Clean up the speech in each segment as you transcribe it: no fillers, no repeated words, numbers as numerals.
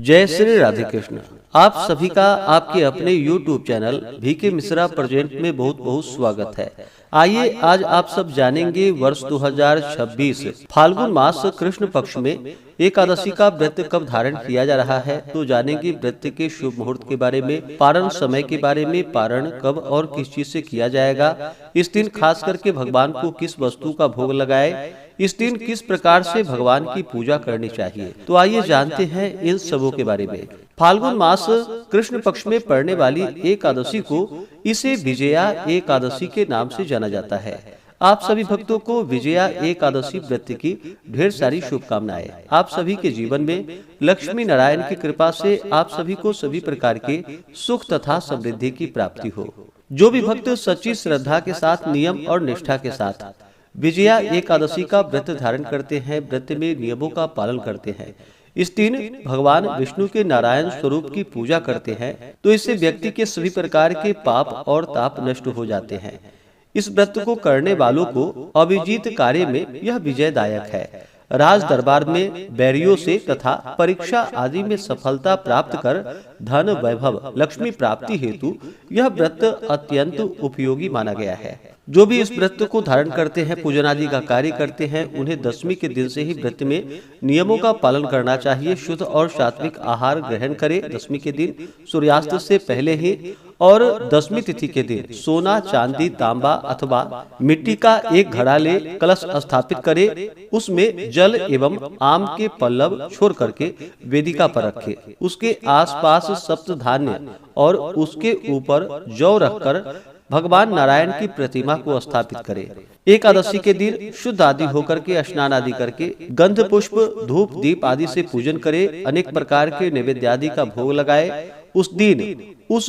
जय श्री राधे कृष्ण। आप सभी का आपके अपने YouTube channel VK Mishra present में बहुत बहुत स्वागत है। आइए आज आप सब जानेंगे वर्ष 2026 फाल्गुन मास कृष्ण पक्ष में एकादशी का व्रत कब धारण किया जा रहा है। तो जानेंगे व्रत के शुभ मुहूर्त के बारे में, पारण समय के बारे में, पारण कब और किस चीज से किया जाएगा, इस दिन खास करके भगवान को किस वस्तु का भोग लगाए, इस दिन किस प्रकार से भगवान की पूजा करनी चाहिए। तो आइए जानते हैं इन सबों के बारे में। फाल्गुन मास कृष्ण पक्ष में पड़ने वाली एकादशी को इसे विजया एकादशी के नाम से जाना जाता है। आप सभी भक्तों को विजया एकादशी व्रत की ढेर सारी शुभकामनाएं। आप सभी के जीवन में लक्ष्मी नारायण की कृपा से आप सभी को सभी प्रकार के सुख तथा समृद्धि की प्राप्ति हो। जो भी भक्त सच्ची श्रद्धा के साथ, नियम और निष्ठा के साथ विजया एकादशी का व्रत धारण करते हैं, व्रत में नियमों का पालन करते हैं, इस दिन भगवान विष्णु के नारायण स्वरूप की पूजा करते हैं, तो इससे व्यक्ति के सभी प्रकार के पाप और ताप नष्ट हो जाते हैं। इस व्रत को करने वालों को अभिजीत कार्य में यह विजयदायक है। राज दरबार में बैरियों से तथा परीक्षा आदि में सफलता प्राप्त कर धन वैभव लक्ष्मी प्राप्ति हेतु यह व्रत अत्यंत उपयोगी माना गया है। जो भी इस व्रत को धारण करते हैं, पूजन आदि का कार्य करते हैं, उन्हें दशमी के दिन से ही व्रत में नियमों का पालन करना चाहिए। शुद्ध और सात्विक आहार ग्रहण करें। दशमी के दिन सूर्यास्त से पहले ही और दशमी तिथि के दिन सोना, चांदी, तांबा अथवा मिट्टी का एक घड़ा ले कलश स्थापित करे। उसमें जल एवं आम के पल्लव छोड़ करके वेदिका पर रखे। उसके आसपास सप्त धान्य और उसके ऊपर जौ रखकर भगवान नारायण की प्रतिमा को स्थापित करें। एकादशी के दिन शुद्ध आदि होकर के स्नान आदि करके गंध पुष्प धूप दीप आदि से पूजन करे। अनेक प्रकार के नैवेद्य आदि का भोग लगाए। उस दिन उस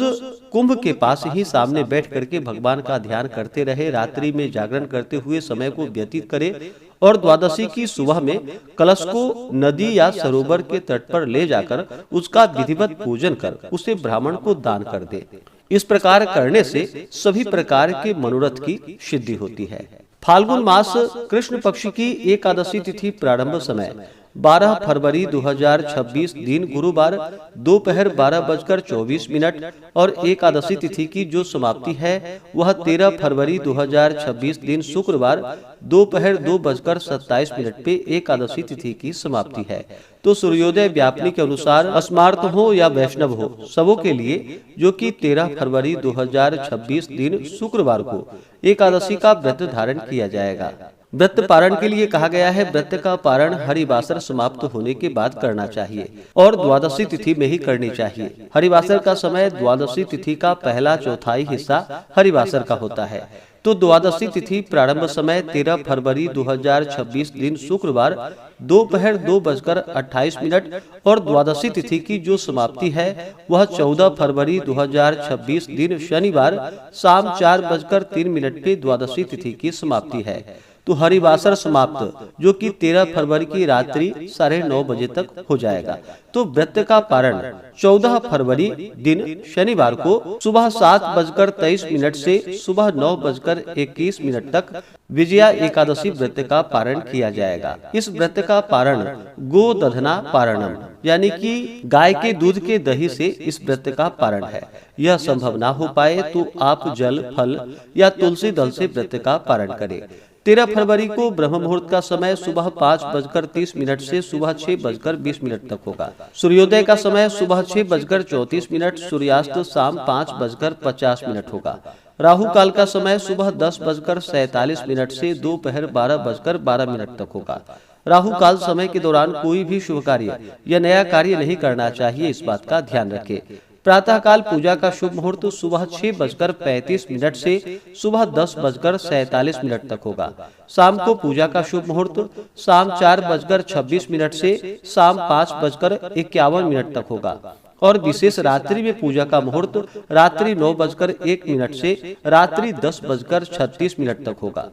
कुंभ के पास ही सामने बैठ करके भगवान का ध्यान करते रहे। रात्रि में जागरण करते हुए समय को व्यतीत करे और द्वादशी की सुबह में कलश को नदी या सरोवर के तट पर ले जाकर उसका विधिवत पूजन कर उसे ब्राह्मण को दान कर दे। इस प्रकार करने से सभी प्रकार के मनोरथ की सिद्धि होती है। फाल्गुन मास कृष्ण पक्ष की एकादशी तिथि प्रारंभ समय 12 फरवरी 2026 दिन गुरुवार दोपहर 12:24 और एकादशी तिथि की जो समाप्ति है वह 13 फरवरी 2026 दिन शुक्रवार दोपहर 2:27 पे एकादशी तिथि की समाप्ति है। तो सूर्योदय व्यापनी के अनुसार अस्मार्त हो या वैष्णव हो, सबों के लिए जो कि 13 फरवरी 2026 दिन शुक्रवार को एकादशी का व्रत धारण किया जाएगा। व्रत पारण के लिए कहा गया है, व्रत का पारण हरिवासर समाप्त होने के बाद करना चाहिए और द्वादशी तिथि में ही करनी चाहिए। हरिवासर का समय द्वादशी तिथि का पहला चौथाई हिस्सा हरिवासर का होता है। तो द्वादशी तिथि प्रारंभ समय 13 फरवरी 2026 दिन शुक्रवार दोपहर 2:28 और द्वादशी तिथि की जो समाप्ति है वह 14 फरवरी 2026 दिन शनिवार शाम 4:03 पे द्वादशी तिथि की समाप्ति है। तो हरिवासर समाप्त जो कि 13 फरवरी की रात्रि 9:30 बजे तक हो जाएगा। तो व्रत का पारण 14 फरवरी दिन शनिवार को सुबह 7:23 से सुबह 9:21 तक विजया एकादशी व्रत का पारण किया जाएगा। इस व्रत का पारण गोदधना पारणम यानी कि गाय के दूध के दही से इस व्रत का पारण है। यह संभव ना हो पाए तो आप जल, फल या तुलसी दल से व्रत का पारण करें। 13 फरवरी को ब्रह्म मुहूर्त का समय सुबह 5:30 से सुबह 6:20 तक होगा। सूर्योदय का समय सुबह 6:34, सूर्यास्त शाम 5:50 होगा। राहु काल का समय सुबह 10:47 से दोपहर 12:12 तक होगा। राहु काल समय के दौरान कोई भी शुभ कार्य या नया कार्य नहीं करना चाहिए, इस बात का ध्यान रखें। प्रातः काल पूजा का शुभ मुहूर्त सुबह 6:35 से सुबह 10:47 तक होगा। शाम को पूजा का शुभ मुहूर्त शाम 4:26 से शाम 5:51 तक होगा और विशेष रात्रि में पूजा का मुहूर्त रात्रि 9:01 से रात्रि 10:36 तक होगा।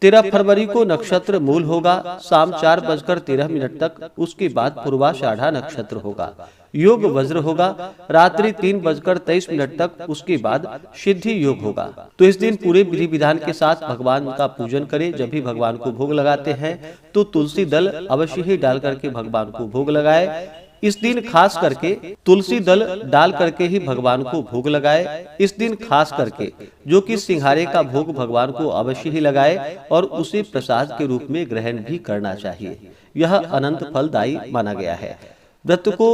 13 फरवरी को नक्षत्र मूल होगा शाम 4:13 तक। उसके बाद पूर्वाषाढ़ा नक्षत्र होगा। योग वज्र होगा रात्रि 3:23 तक। उसके बाद सिद्धि योग होगा। तो इस दिन पूरे विधि विधान के साथ भगवान का पूजन करें। जब भी भगवान को भोग लगाते हैं तो तुलसी दल अवश्य ही डाल करके भगवान को भोग लगाए। इस दिन खास करके तुलसी दल डाल करके ही भगवान को भोग लगाए। इस दिन खास करके जो कि सिंघारे का भोग भगवान को अवश्य ही लगाए और उसे प्रसाद के रूप में ग्रहण भी करना चाहिए। यह अनंत फलदायी माना गया है। व्रत को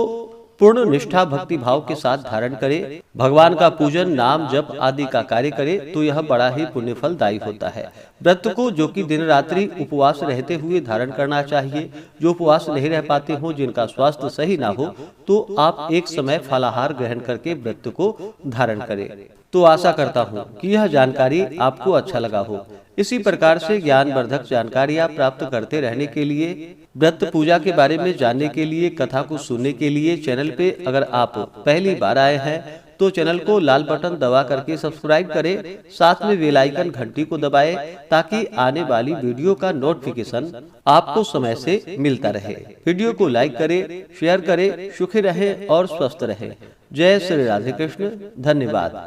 पूर्ण निष्ठा भक्ति भाव के साथ धारण करे, भगवान का पूजन नाम जप आदि का कार्य करे तो यह बड़ा ही पुण्य फलदायी होता है। व्रत को जो कि दिन रात्रि उपवास रहते हुए धारण करना चाहिए। जो उपवास नहीं रह पाते हो, जिनका स्वास्थ्य सही ना हो, तो आप एक समय फलाहार ग्रहण करके व्रत को धारण करें। तो आशा करता हूँ कि यह जानकारी आपको अच्छा लगा हो। इसी प्रकार से ज्ञानवर्धक जानकारियाँ प्राप्त करते रहने के लिए, व्रत पूजा के बारे में जानने के लिए, कथा को सुनने के लिए चैनल पे अगर आप पहली बार आए हैं तो चैनल को लाल बटन दबा करके सब्सक्राइब करें, साथ में बेल आइकन घंटी को दबाएं ताकि आने वाली वीडियो का नोटिफिकेशन आपको समय से मिलता रहे। वीडियो को लाइक करें, शेयर करें, सुखी रहें और स्वस्थ रहें। जय श्री राधे कृष्ण। धन्यवाद।